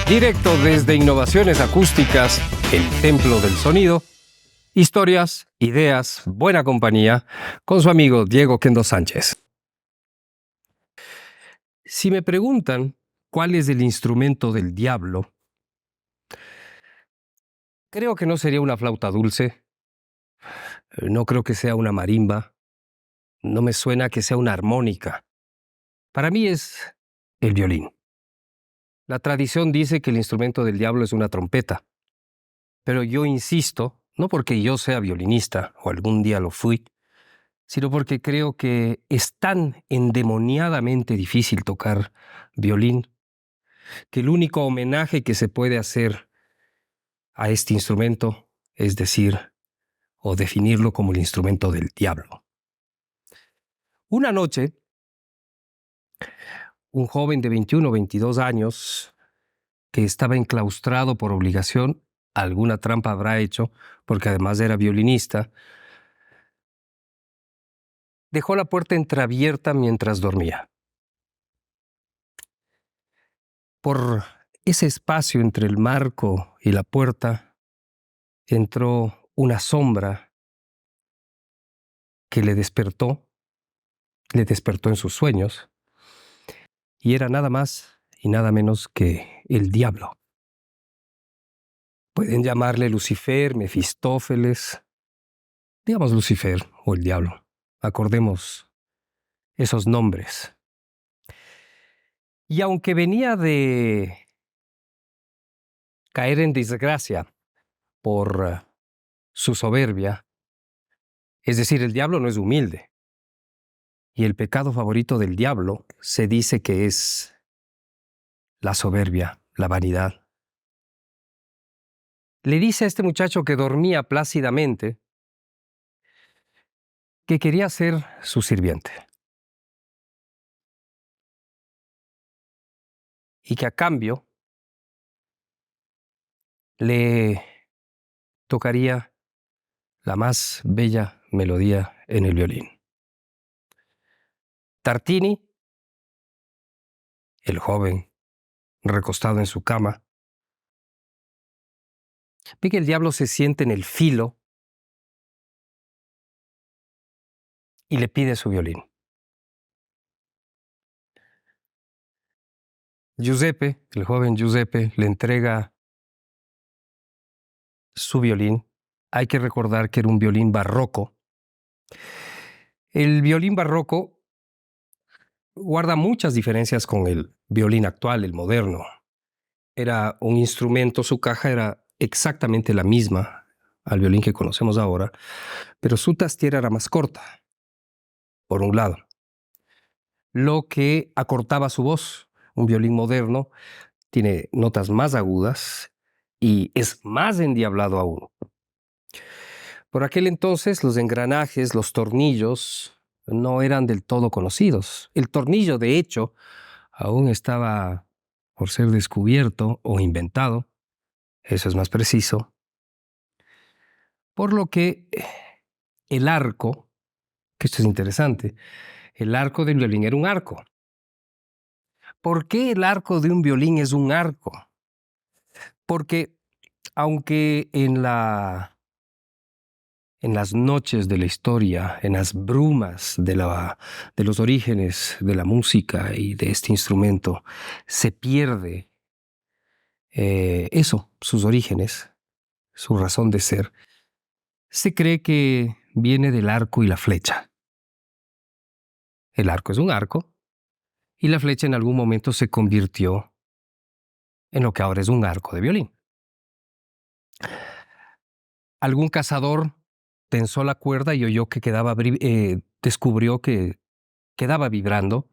Directo desde Innovaciones Acústicas, el templo del sonido. Historias, ideas, buena compañía, con su amigo Diego Kendo Sánchez. Si me preguntan cuál es el instrumento del diablo, creo que no sería una flauta dulce, no creo que sea una marimba, no me suena que sea una armónica. Para mí es el violín. La tradición dice que el instrumento del diablo es una trompeta, pero yo insisto, no porque yo sea violinista o algún día lo fui, sino porque creo que es tan endemoniadamente difícil tocar violín que el único homenaje que se puede hacer a este instrumento es decir o definirlo como el instrumento del diablo. Una noche, un joven de 21 o 22 años que estaba enclaustrado por obligación, alguna trampa habrá hecho, porque además era violinista, dejó la puerta entreabierta mientras dormía. Por ese espacio entre el marco y la puerta entró una sombra que le despertó en sus sueños, y era nada más y nada menos que el diablo. Pueden llamarle Lucifer, Mefistófeles, digamos Lucifer o el diablo. Acordemos esos nombres. Y aunque venía de caer en desgracia por su soberbia, es decir, el diablo no es humilde. Y el pecado favorito del diablo se dice que es la soberbia, la vanidad. Le dice a este muchacho que dormía plácidamente que quería ser su sirviente y que a cambio le tocaría la más bella melodía en el violín. Tartini, el joven, recostado en su cama, ve que el diablo se siente en el filo y le pide su violín. Giuseppe, el joven Giuseppe, le entrega su violín. Hay que recordar que era un violín barroco. El violín barroco guarda muchas diferencias con el violín actual, el moderno. Era un instrumento, su caja era exactamente la misma al violín que conocemos ahora, pero su tastiera era más corta, por un lado, lo que acortaba su voz. Un violín moderno tiene notas más agudas y es más endiablado aún. Por aquel entonces los engranajes, los tornillos, no eran del todo conocidos. El tornillo, de hecho, aún estaba por ser descubierto o inventado, eso es más preciso, por lo que el arco, que esto es interesante, el arco del violín era un arco. ¿Por qué el arco de un violín es un arco? Porque aunque en las noches de la historia, en las brumas de los orígenes de la música y de este instrumento, se pierde sus orígenes, su razón de ser, se cree que viene del arco y la flecha. El arco es un arco y la flecha en algún momento se convirtió en lo que ahora es un arco de violín. Algún cazador tensó la cuerda y oyó que descubrió que quedaba vibrando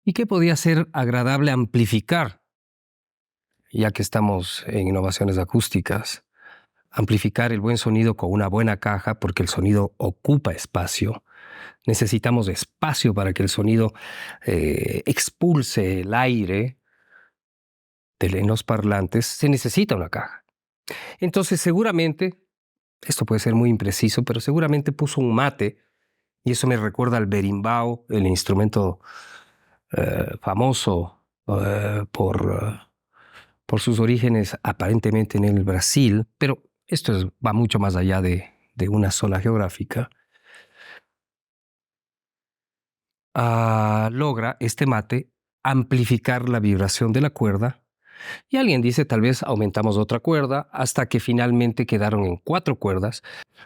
y que podía ser agradable amplificar, ya que estamos en innovaciones acústicas, amplificar el buen sonido con una buena caja, porque el sonido ocupa espacio. Necesitamos espacio para que el sonido expulse el aire en los parlantes. Se necesita una caja. Entonces seguramente, esto puede ser muy impreciso, pero seguramente puso un mate, y eso me recuerda al berimbau, el instrumento famoso por por sus orígenes aparentemente en el Brasil, pero va mucho más allá de una zona geográfica, logra este mate amplificar la vibración de la cuerda. Y alguien dice, tal vez aumentamos otra cuerda hasta que finalmente quedaron en 4 cuerdas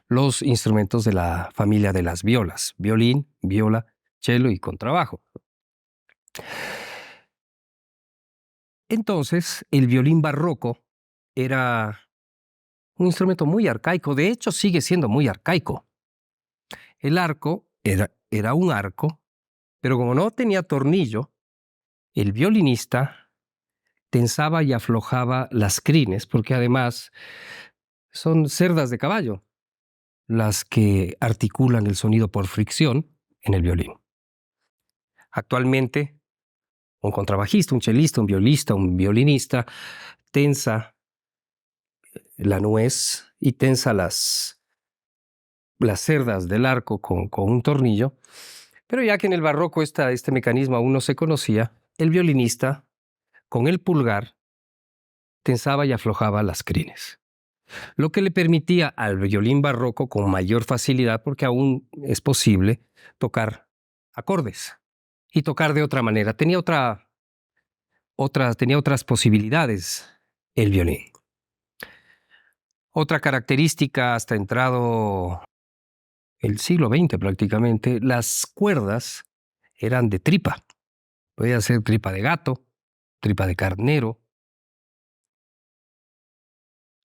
los instrumentos de la familia de las violas: violín, viola, cello y contrabajo. Entonces, el violín barroco era un instrumento muy arcaico, de hecho sigue siendo muy arcaico. El arco era un arco, pero como no tenía tornillo, el violinista tensaba y aflojaba las crines, porque además son cerdas de caballo las que articulan el sonido por fricción en el violín. Actualmente, un contrabajista, un chelista, un violista, un violinista tensa la nuez y tensa las cerdas del arco con un tornillo, pero ya que en el barroco este mecanismo aún no se conocía, el violinista con el pulgar tensaba y aflojaba las crines, lo que le permitía al violín barroco con mayor facilidad, porque aún es posible tocar acordes y tocar de otra manera. Tenía otras posibilidades el violín. Otra característica, hasta entrado el siglo XX prácticamente, las cuerdas eran de tripa. Podía ser tripa de gato, tripa de carnero,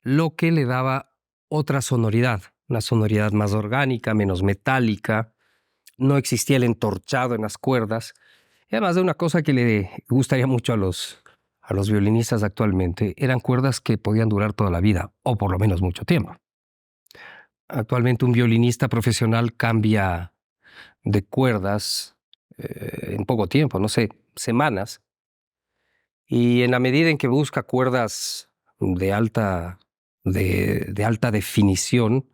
lo que le daba otra sonoridad, una sonoridad más orgánica, menos metálica. No existía el entorchado en las cuerdas. Y además de una cosa que le gustaría mucho a los violinistas actualmente, eran cuerdas que podían durar toda la vida, o por lo menos mucho tiempo. Actualmente un violinista profesional cambia de cuerdas en poco tiempo, no sé, semanas, y en la medida en que busca cuerdas de alta definición,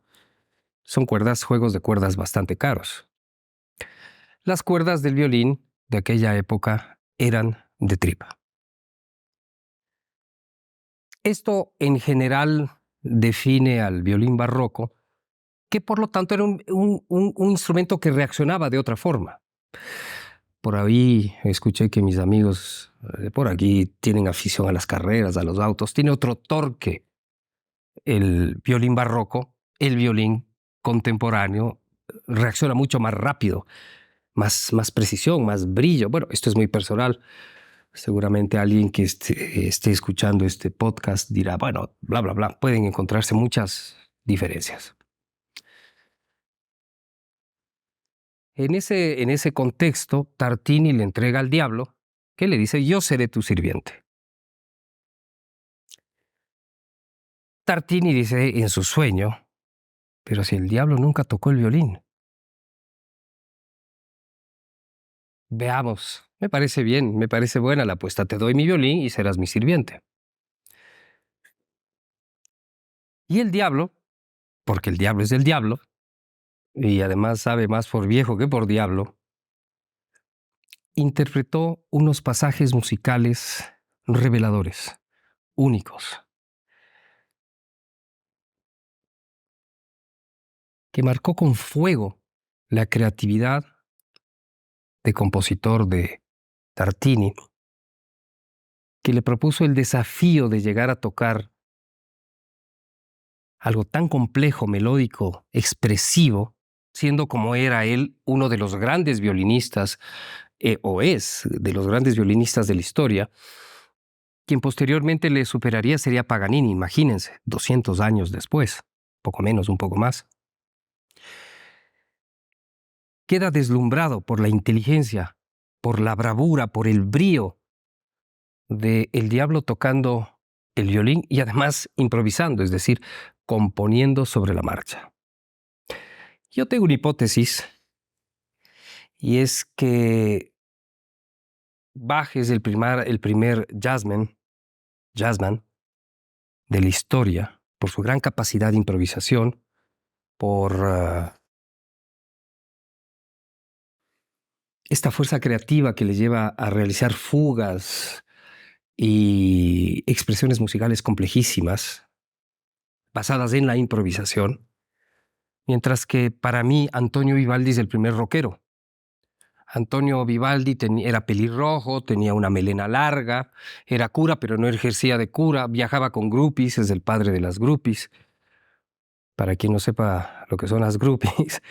son juegos de cuerdas bastante caros. Las cuerdas del violín de aquella época eran de tripa. Esto en general define al violín barroco, que por lo tanto era un instrumento que reaccionaba de otra forma. Por ahí escuché que mis amigos de por aquí tienen afición a las carreras, a los autos. Tiene otro torque el violín barroco. El violín contemporáneo reacciona mucho más rápido, más precisión, más brillo. Bueno, esto es muy personal. Seguramente alguien que esté escuchando este podcast dirá, bueno, bla, bla, bla. Pueden encontrarse muchas diferencias. En ese contexto, Tartini le entrega al diablo, que le dice: yo seré tu sirviente. Tartini dice en su sueño: pero si el diablo nunca tocó el violín. Veamos, me parece bien, me parece buena la apuesta. Te doy mi violín y serás mi sirviente. Y el diablo, porque el diablo es del diablo, y además sabe más por viejo que por diablo, interpretó unos pasajes musicales reveladores, únicos, que marcó con fuego la creatividad de compositor de Tartini, que le propuso el desafío de llegar a tocar algo tan complejo, melódico, expresivo, siendo como era él uno de los grandes violinistas, o es de los grandes violinistas de la historia. Quien posteriormente le superaría sería Paganini, imagínense, 200 años después, poco menos, un poco más. Queda deslumbrado por la inteligencia, por la bravura, por el brío de el diablo tocando el violín y además improvisando, es decir, componiendo sobre la marcha. Yo tengo una hipótesis, y es que Bach es el primer jazzman de la historia por su gran capacidad de improvisación, por esta fuerza creativa que le lleva a realizar fugas y expresiones musicales complejísimas, basadas en la improvisación, mientras que para mí Antonio Vivaldi es el primer rockero. Antonio Vivaldi era pelirrojo, tenía una melena larga, era cura pero no ejercía de cura, viajaba con groupies, es el padre de las groupies. Para quien no sepa lo que son las groupies,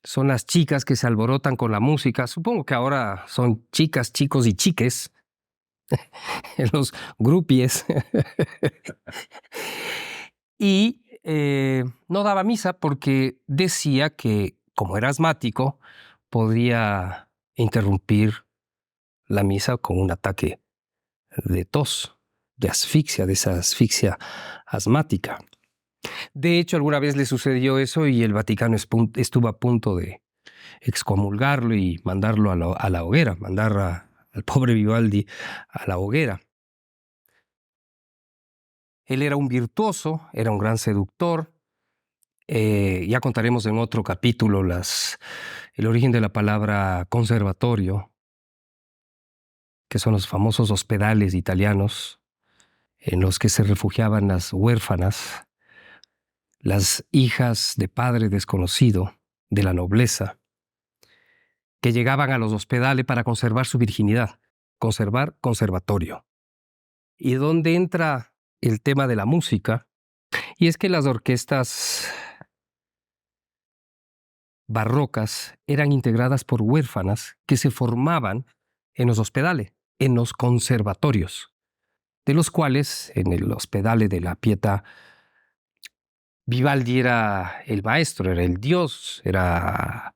son las chicas que se alborotan con la música. Supongo que ahora son chicas, chicos y chiques, los groupies. Y no daba misa porque decía que, como era asmático, podría interrumpir la misa con un ataque de tos, de asfixia, de esa asfixia asmática. De hecho, alguna vez le sucedió eso y el Vaticano estuvo a punto de excomulgarlo y mandarlo a la hoguera, al pobre Vivaldi a la hoguera. Él era un virtuoso, era un gran seductor. Ya contaremos en otro capítulo el origen de la palabra conservatorio, que son los famosos hospedales italianos en los que se refugiaban las huérfanas, las hijas de padre desconocido, de la nobleza, que llegaban a los hospedales para conservar su virginidad, conservar conservatorio. Y donde entra el tema de la música, y es que las orquestas barrocas eran integradas por huérfanas que se formaban en los hospedales, en los conservatorios, de los cuales en el hospedale de la Pietà Vivaldi era el maestro, era el dios, era,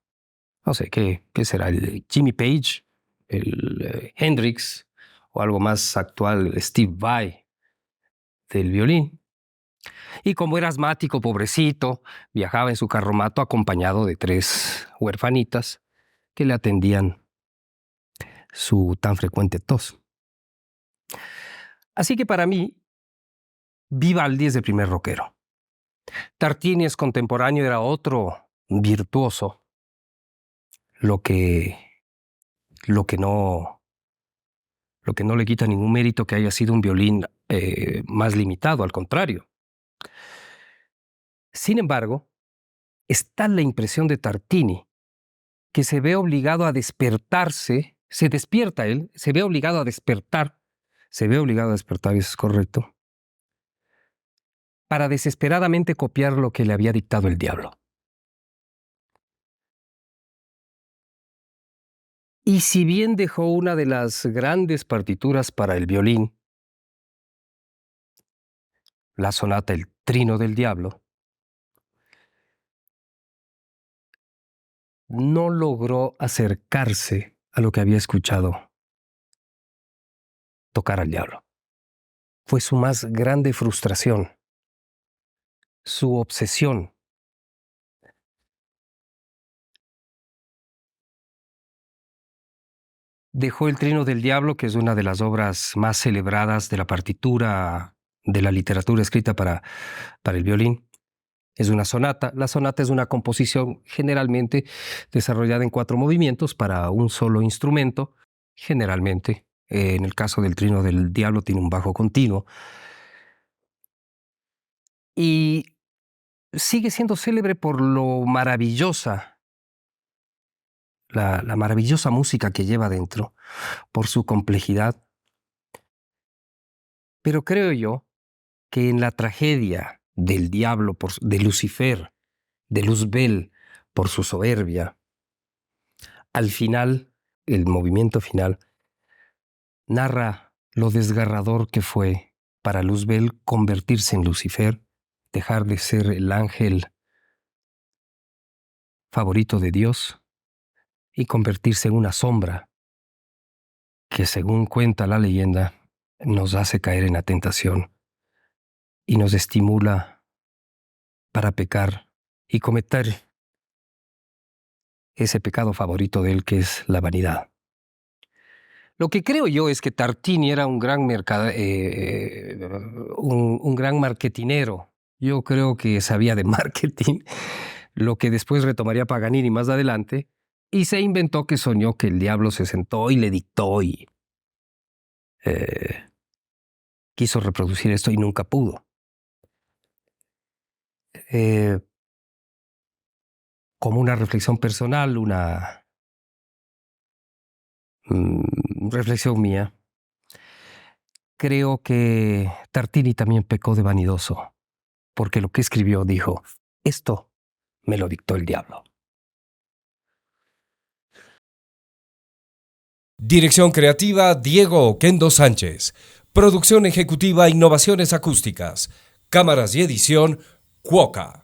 no sé, ¿qué será? El Jimmy Page, el Hendrix, o algo más actual, Steve Vai, del violín. Y como era asmático, pobrecito, viajaba en su carromato acompañado de 3 huerfanitas que le atendían su tan frecuente tos. Así que para mí, Vivaldi es el primer rockero. Tartini es contemporáneo, era otro virtuoso, lo que no le quita ningún mérito que haya sido un violín más limitado, al contrario. Sin embargo, está la impresión de Tartini, que se ve obligado a despertarse, se despierta él, se ve obligado a despertar, eso es correcto, para desesperadamente copiar lo que le había dictado el diablo. Y si bien dejó una de las grandes partituras para el violín, la sonata El Trino del Diablo, no logró acercarse a lo que había escuchado tocar al diablo. Fue su más grande frustración, su obsesión. Dejó El Trino del Diablo, que es una de las obras más celebradas de la partitura de la literatura escrita para el violín. Es una sonata. La sonata es una composición generalmente desarrollada en 4 movimientos para un solo instrumento. Generalmente, en el caso del Trino del Diablo, tiene un bajo continuo. Y sigue siendo célebre por lo maravillosa, la maravillosa música que lleva dentro, por su complejidad. Pero creo yo que en la tragedia del diablo, de Lucifer, de Luzbel, por su soberbia, al final, el movimiento final, narra lo desgarrador que fue para Luzbel convertirse en Lucifer, dejar de ser el ángel favorito de Dios y convertirse en una sombra que, según cuenta la leyenda, nos hace caer en la tentación y nos estimula para pecar y cometer ese pecado favorito de él, que es la vanidad. Lo que creo yo es que Tartini era un gran un gran marketinero. Yo creo que sabía de marketing, lo que después retomaría Paganini más adelante, y se inventó que soñó que el diablo se sentó y le dictó, y quiso reproducir esto y nunca pudo. Como una reflexión personal, una reflexión mía, creo que Tartini también pecó de vanidoso, porque lo que escribió dijo, esto me lo dictó el diablo. Dirección creativa Diego Oquendo Sánchez. Producción ejecutiva Innovaciones Acústicas. Cámaras y edición Cuoca.